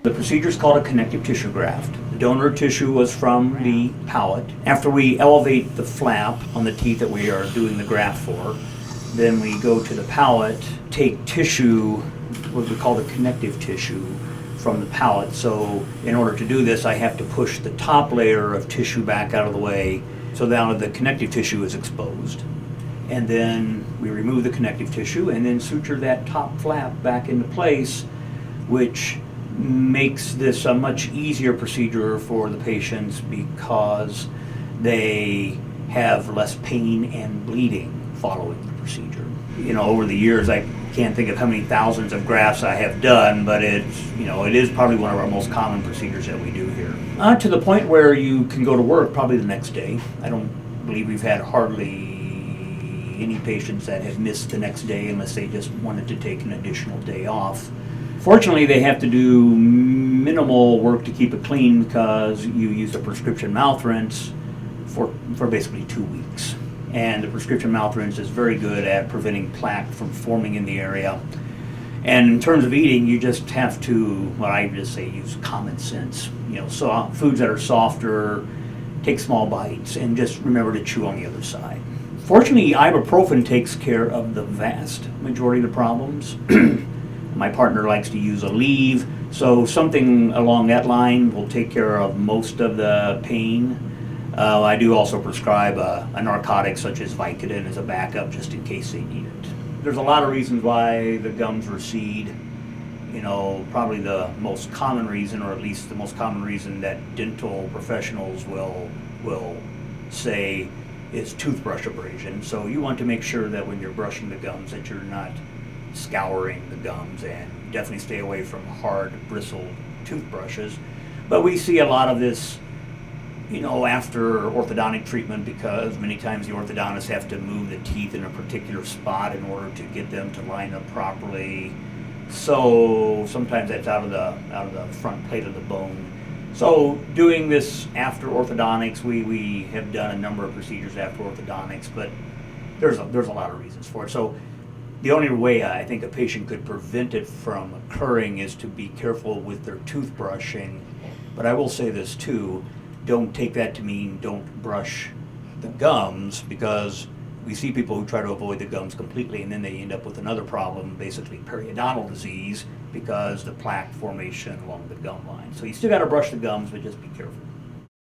The procedure is called a connective tissue graft. The donor tissue was from the palate. After we elevate the flap on the teeth that we are doing the graft for, then we go to the palate, take tissue, what we call the connective tissue, from the palate. So in order to do this, I have to push the top layer of tissue back out of the way so now the connective tissue is exposed. And then we remove the connective tissue and then suture that top flap back into place, which makes this a much easier procedure for the patients because they have less pain and bleeding following the procedure. You know, over the years, I can't think of how many thousands of grafts I have done, but it is probably one of our most common procedures that we do here. To the point where you can go to work probably the next day. I don't believe we've had hardly any patients that have missed the next day unless they just wanted to take an additional day off. Fortunately, they have to do minimal work to keep it clean because you use a prescription mouth rinse for basically 2 weeks. And the prescription mouth rinse is very good at preventing plaque from forming in the area. And in terms of eating, you just have to, well, I just say use common sense. You know, so foods that are softer, take small bites, and just remember to chew on the other side. Fortunately, ibuprofen takes care of the vast majority of the problems. My partner likes to use Aleve, so something along that line will take care of most of the pain. I do also prescribe a narcotic such as Vicodin as a backup just in case they need it. There's a lot of reasons why the gums recede. You know, probably the most common reason, or at least the most common reason that dental professionals will say is toothbrush abrasion. So you want to make sure that when you're brushing the gums that you're not scouring the gums, and definitely stay away from hard bristled toothbrushes. But we see a lot of this, you know, after orthodontic treatment because many times the orthodontists have to move the teeth in a particular spot in order to get them to line up properly. So sometimes that's out of the front plate of the bone. So doing this after orthodontics, we have done a number of procedures after orthodontics, but there's a lot of reasons for it. So the only way I think a patient could prevent it from occurring is to be careful with their toothbrushing. But I will say this too, don't take that to mean don't brush the gums, because we see people who try to avoid the gums completely and then they end up with another problem, basically periodontal disease, because the plaque formation along the gum line. So you still got to brush the gums, but just be careful.